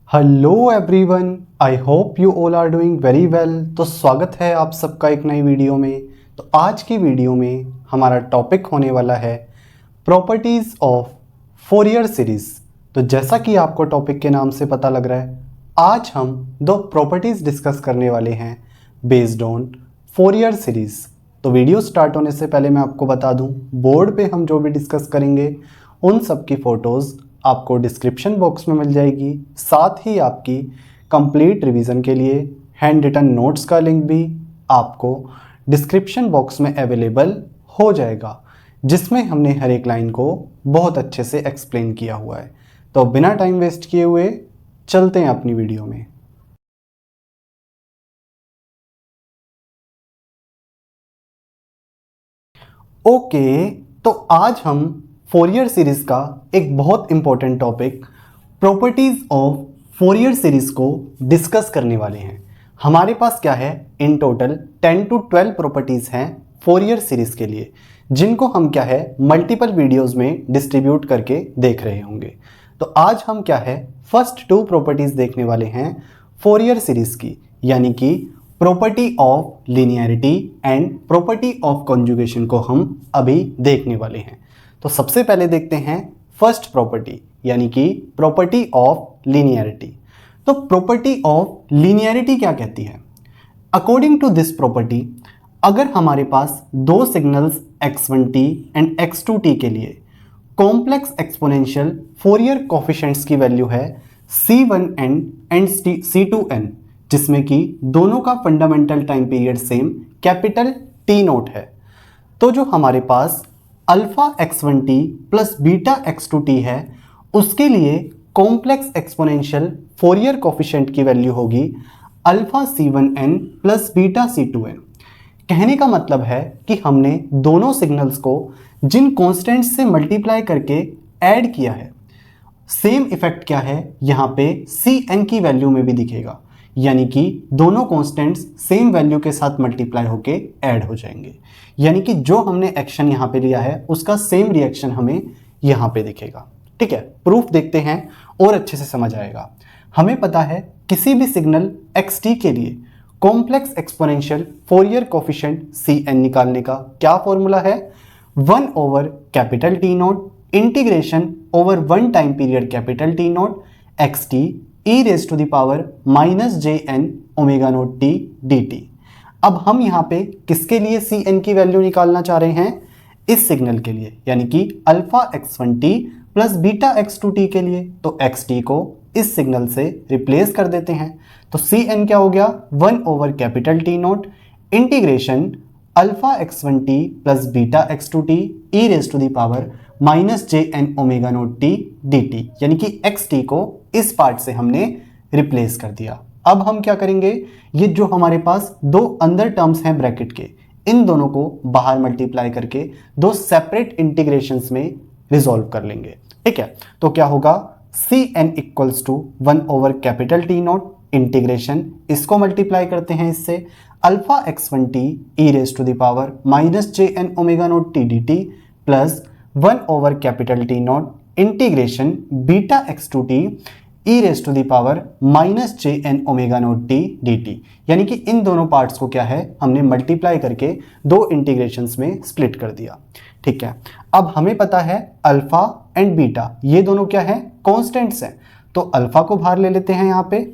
Hello everyone, I hope you all are doing very well. तो स्वागत है आप सबका एक नई वीडियो में। तो आज की वीडियो में हमारा टॉपिक होने वाला है प्रॉपर्टीज़ ऑफ फोरियर सीरीज़। तो जैसा कि आपको टॉपिक के नाम से पता लग रहा है, आज हम दो प्रॉपर्टीज़ डिस्कस करने वाले हैं बेस्ड ऑन फोरियर सीरीज़। तो वीडियो स्टार्ट होने से पहले मैं आपको बता दूं, बोर्ड पे हम जो भी डिस्कस करेंगे उन सब की फ़ोटोज़ आपको डिस्क्रिप्शन बॉक्स में मिल जाएगी। साथ ही आपकी कंप्लीट रिवीजन के लिए हैंड रिटन नोट्स का लिंक भी आपको डिस्क्रिप्शन बॉक्स में अवेलेबल हो जाएगा, जिसमें हमने हर एक लाइन को बहुत अच्छे से एक्सप्लेन किया हुआ है। तो बिना टाइम वेस्ट किए हुए चलते हैं अपनी वीडियो में। ओके, तो आज हम फोरियर सीरीज़ का एक बहुत important topic properties of Fourier series को डिस्कस करने वाले हैं। हमारे पास क्या है, इन टोटल 10 to 12 प्रॉपर्टीज़ हैं फोरियर सीरीज़ के लिए, जिनको हम क्या है मल्टीपल वीडियोज़ में डिस्ट्रीब्यूट करके देख रहे होंगे। तो आज हम क्या है फर्स्ट 2 प्रॉपर्टीज़ देखने वाले हैं फोरियर सीरीज़ की, यानी कि property of linearity and property of conjugation को हम अभी देखने वाले हैं। तो सबसे पहले देखते हैं फर्स्ट प्रॉपर्टी, यानी कि प्रॉपर्टी ऑफ लीनियरिटी। तो प्रॉपर्टी ऑफ लीनियरिटी क्या कहती है? अकॉर्डिंग टू दिस प्रॉपर्टी, अगर हमारे पास दो सिग्नल्स x1t एंड x2t के लिए कॉम्प्लेक्स एक्सपोनेंशियल फोरियर कोफिशिएंट्स की वैल्यू है c1n एंड c2n, जिसमें कि दोनों का fundamental time period same capital T note है, तो जो हमारे पास alpha x1t plus beta x2t है, उसके लिए कॉम्प्लेक्स एक्सपोनेंशियल फोरियर कोफिशिएंट की वैल्यू होगी alpha c1n plus beta c2n। कहने का मतलब है कि हमने दोनों सिग्नल्स को जिन कॉन्स्टेंट्स से मल्टीप्लाई करके ऐड किया है, सेम इफेक्ट क्या है यहाँ पे cn की वैल्यू में भी दिखेगा, यानी कि दोनों कॉन्स्टेंट्स सेम वैल्यू के साथ मल्टीप्लाई होके ऐड हो जाएंगे। यानी कि जो हमने एक्शन यहाँ पे लिया है उसका सेम रिएक्शन हमें यहाँ पे दिखेगा। ठीक है, प्रूफ देखते हैं और अच्छे से समझ आएगा। हमें पता है किसी भी सिग्नल xt के लिए complex exponential Fourier coefficient cn निकालने का क्या फॉर्मूला है, 1 over capital T nought integration over 1 time period capital T nought xt e raise to the power minus jn omega nought t dt। अब हम यहाँ पे किसके लिए cn की वैल्यू निकालना चाह रहे हैं? इस सिग्नल के लिए, यानी कि alpha x1t plus beta x2t के लिए। तो xt को इस सिग्नल से रिप्लेस कर देते हैं, तो cn क्या हो गया, 1 over capital T nought integration alpha x1t plus beta x2t e raise to the power minus jn omega nought t dt, यानी कि xt को इस पार्ट से हमने रिप्लेस कर दिया। अब हम क्या करेंगे, ये जो हमारे पास दो अंदर टर्म्स हैं ब्रैकेट के, इन दोनों को बाहर मल्टीप्लाई करके दो सेपरेट इंटीग्रेशंस में रिजॉल्व कर लेंगे। ठीक है, तो क्या होगा, cn equals to 1 over capital T nought integration, इसको मल्टीप्लाई करते हैं इससे alpha x1t e raise to the power minus jn omega nought t dt plus 1 over capital T nought integration beta x2t e raise to the power minus jn omega nought t dt, यानी कि इन दोनों parts को क्या है हमने multiply करके दो integrations में स्प्लिट कर दिया। ठीक है, अब हमें पता है अल्फा एंड बीटा ये दोनों क्या है, कॉन्स्टेंट्स हैं, तो अल्फा को बाहर ले लेते हैं यहाँ पे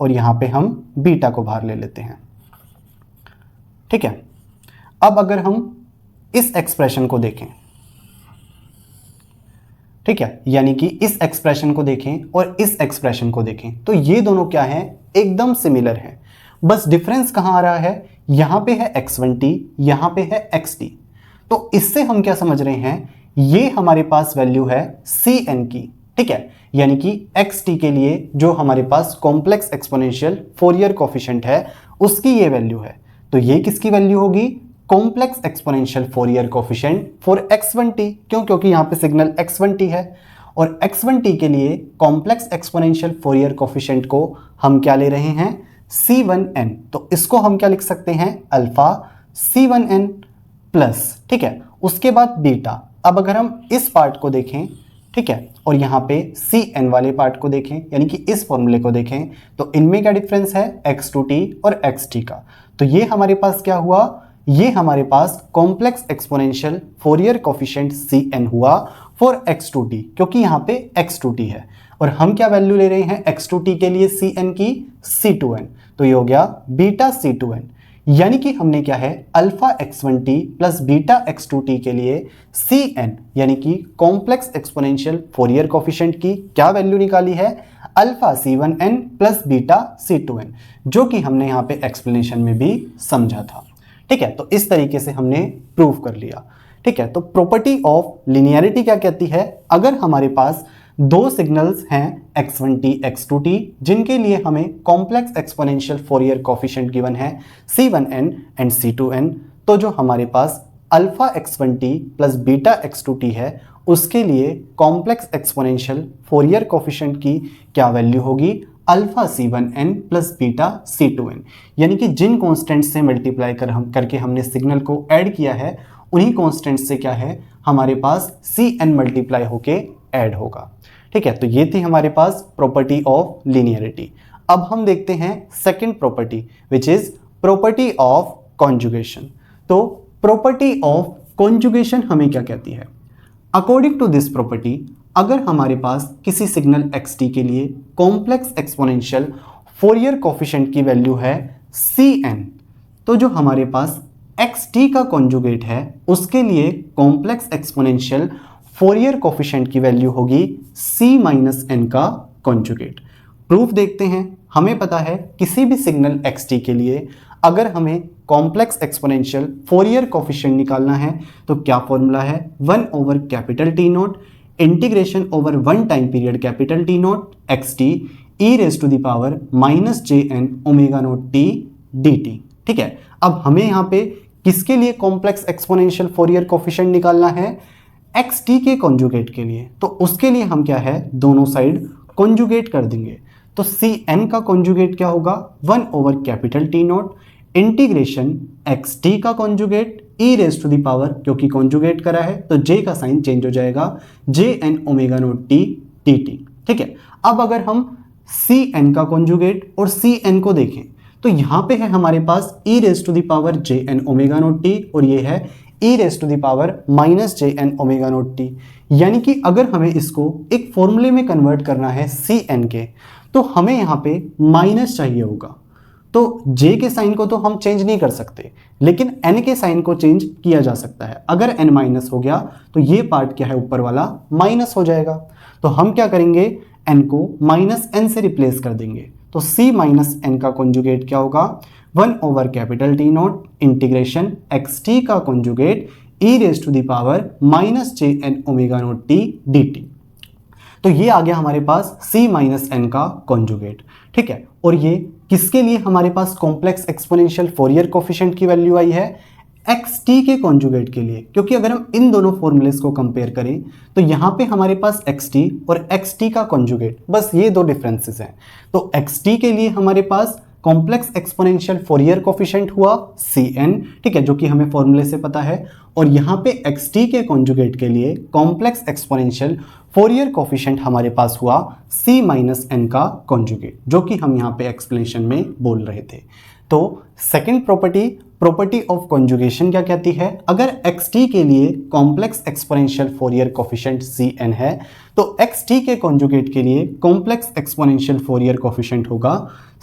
और यहाँ पे हम बीटा को बाहर ले लेते हैं। ठीक है, अब अगर हम इस एक्सप्रेशन को देखें, ठीक है, यानी कि इस एक्सप्रेशन को देखें और इस एक्सप्रेशन को देखें, तो ये दोनों क्या है, एकदम सिमिलर हैं। बस डिफरेंस कहाँ आ रहा है, यहाँ पे है x1t, यहाँ पे है xt। तो इससे हम क्या समझ रहे हैं, ये हमारे पास वैल्यू है cn की। ठीक है, यानी कि xt के लिए जो हमारे पास कॉम्प्लेक्स एक्सपोनेंशियल फोरियर कोफिशिएंट है उसकी ये वैल्यू है, तो ये किसकी वैल्यू होगी, complex exponential Fourier coefficient for x1t। क्यों? क्योंकि यहाँ पे सिग्नल x1t है और x1t के लिए कॉम्प्लेक्स एक्सपोनेंशियल फोरियर कोफिशिएंट को हम क्या ले रहे हैं, c1n। तो इसको हम क्या लिख सकते हैं, अल्फा c1n प्लस। ठीक है, उसके बाद बीटा। अब अगर हम इस पार्ट को देखें, ठीक है। और यहाँ पे सी एन वाले पार्ट को देखें, यानी कि इस फॉर्मूले को देखें, तो इनमें क्या डिफरेंस है, एक्स टू टी और एक्स टी का। तो ये हमारे पास क्या हुआ, ये हमारे पास complex exponential Fourier coefficient C N हुआ फॉर एक्स टू टी, क्योंकि यहाँ पे एक्स टू टी है और हम क्या वैल्यू ले रहे हैं एक्स टू टी के लिए सी एन की सी टू एन, तो ये हो गया बीटा सी टू एन। यानी कि हमने क्या है alpha x one T plus beta x two T के लिए सी एन यानी कि कॉम्प्लेक्स एक्सपोनेंशियल फोरियर कोफिशिएंट की क्या वैल्यू निकाली है, alpha C one N plus beta C two N, जो कि हमने यहाँ पे एक्सप्लेनेशन में भी समझा था। ठीक है, तो इस तरीके से हमने प्रूव कर लिया। ठीक है, तो प्रॉपर्टी ऑफ लिनियरिटी क्या कहती है, अगर हमारे पास दो सिग्नल्स हैं x1t x2t जिनके लिए हमें complex exponential Fourier coefficient given है c1n एंड c2n, तो जो हमारे पास alpha x1t plus beta x2t है उसके लिए कॉम्प्लेक्स एक्सपोनेंशियल फोरियर कोफिशिएंट की क्या वैल्यू होगी, alpha c1n plus beta c2n, यानी कि जिन कॉन्स्टेंट्स से मल्टीप्लाई करके हमने सिग्नल को ऐड किया है उन्हीं कॉन्स्टेंट्स से क्या है हमारे पास cn मल्टीप्लाई होके ऐड होगा। ठीक है, तो ये थी हमारे पास प्रॉपर्टी ऑफ लिनियरिटी। अब हम देखते हैं second property which is property of conjugation. तो प्रॉपर्टी ऑफ कॉन्जुगेशन हमें क्या कहती है, अकॉर्डिंग टू दिस प्रॉपर्टी अगर हमारे पास किसी सिग्नल xt के लिए कॉम्प्लेक्स एक्सपोनेंशियल फोरियर कोफिशिएंट की वैल्यू है cn, तो जो हमारे पास xt का कॉन्जुगेट है उसके लिए कॉम्प्लेक्स एक्सपोनेंशियल फोरियर कोफिशिएंट की वैल्यू होगी c माइनस एन का कॉन्जुगेट। प्रूफ देखते हैं, हमें पता है किसी भी सिग्नल xt के लिए अगर हमें कॉम्प्लेक्स एक्सपोनेंशियल फोरियर कोफिशिएंट निकालना है तो क्या फॉर्मूला है, 1 over capital T nought integration over one time period capital T nought xt e raise to the power minus J N omega nought T D T. ठीक है, अब हमें यहाँ पे किसके लिए कॉम्प्लेक्स एक्सपोनेंशियल फोरियर कोफिशिएंट निकालना है, xt के कॉन्जुगेट के लिए, तो उसके लिए हम क्या है दोनों साइड कॉन्जुगेट कर देंगे। तो cn का कॉन्जुगेट क्या होगा, 1 over capital T nought integration xt का conjugate e raise to the power, क्योंकि कॉन्जुगेट करा है तो j का साइन चेंज हो जाएगा jn omega nought T dt। ठीक है, अब अगर हम cn का कॉन्जुगेट और cn को देखें तो यहाँ पे है हमारे पास e raise to the power jn omega nought T और ये है e raise to the power minus J N omega nought T, यानी कि अगर हमें इसको एक फॉर्मूले में कन्वर्ट करना है सी एन के तो हमें यहाँ पे माइनस चाहिए होगा। तो j के साइन को तो हम चेंज नहीं कर सकते लेकिन n के साइन को चेंज किया जा सकता है। अगर n माइनस हो गया तो ये पार्ट क्या है ऊपर वाला माइनस हो जाएगा, तो हम क्या करेंगे n को माइनस n से रिप्लेस कर देंगे। तो c माइनस n का कॉन्जुगेट क्या होगा, 1 over capital T nought integration xt का conjugate e raise to the power minus J N omega nought T D T. तो ये आ गया हमारे पास c माइनस एन का कॉन्जुगेट। ठीक है, और ये किसके लिए हमारे पास कॉम्प्लेक्स एक्सपोनेंशियल फोरियर कोफिशिएंट की वैल्यू आई है, xt के कॉन्जुगेट के लिए, क्योंकि अगर हम इन दोनों फॉर्मूलेस को कंपेयर करें तो यहाँ पे हमारे पास xt और xt का कॉन्जुगेट, बस ये दो डिफरेंसेस हैं। तो xt के लिए हमारे पास कॉम्प्लेक्स एक्सपोनेंशियल फोरियर कोफिशिएंट हुआ cn, ठीक है, जो कि हमें फॉर्मूले से पता है, और यहाँ पे xt के कॉन्जुगेट के लिए कॉम्प्लेक्स एक्सपोनेंशियल फोरियर कोफिशिएंट हमारे पास हुआ c माइनस एन का कॉन्जुगेट, जो कि हम यहाँ पे एक्सप्लेनेशन में बोल रहे थे। तो सेकंड प्रॉपर्टी ऑफ कॉन्जुगेशन क्या कहती है, अगर xt के लिए complex exponential Fourier coefficient cn है तो xt के कॉन्जुगेट के लिए कॉम्प्लेक्स एक्सपोनेंशियल फोरियर कोफिशिएंट होगा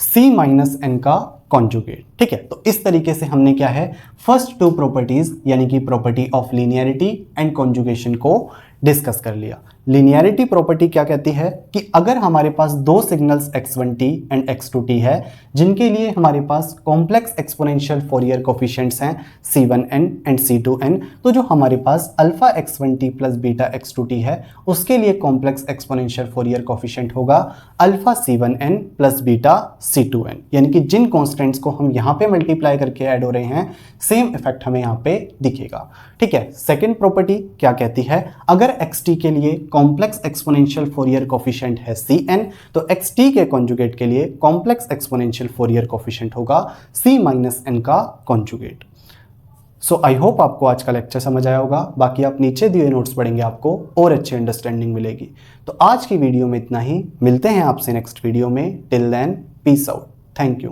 c माइनस एन का कॉन्जुगेट। ठीक है, तो इस तरीके से हमने क्या है फर्स्ट टू प्रॉपर्टीज यानी कि property of linearity and conjugation को डिस्कस कर लिया। लिनियरिटी प्रॉपर्टी क्या कहती है कि अगर हमारे पास दो सिग्नल्स x1t एंड x2t है जिनके लिए हमारे पास कॉम्प्लेक्स एक्सपोनेंशियल फोरियर कोफिशिएंट्स हैं c1n एंड c2n, तो जो हमारे पास alpha x1t plus beta x2t है उसके लिए कॉम्प्लेक्स एक्सपोनेंशियल फोरियर कोफिशिएंट होगा alpha c1n plus beta c2n, यानी कि जिन कॉन्स्टेंट्स को हम यहाँ पे मल्टीप्लाई करके ऐड हो रहे हैं सेम इफेक्ट हमें यहाँ पे दिखेगा। ठीक है, सेकेंड प्रॉपर्टी क्या कहती है, अगर xt के लिए कॉम्प्लेक्स एक्सपोनेंशियल फोरियर कोफिशिएंट है cn तो xt के कॉन्जुगेट के लिए कॉम्प्लेक्स एक्सपोनेंशियल फोरियर कोफिशिएंट होगा c माइनस n का कॉन्जुगेट। सो आई होप आपको आज का लेक्चर समझ आया होगा। बाकी आप नीचे दिए नोट्स पढ़ेंगे, आपको और अच्छी अंडरस्टैंडिंग मिलेगी। तो आज की वीडियो में इतना ही, मिलते हैं आपसे नेक्स्ट वीडियो में। Till then peace out, thank you.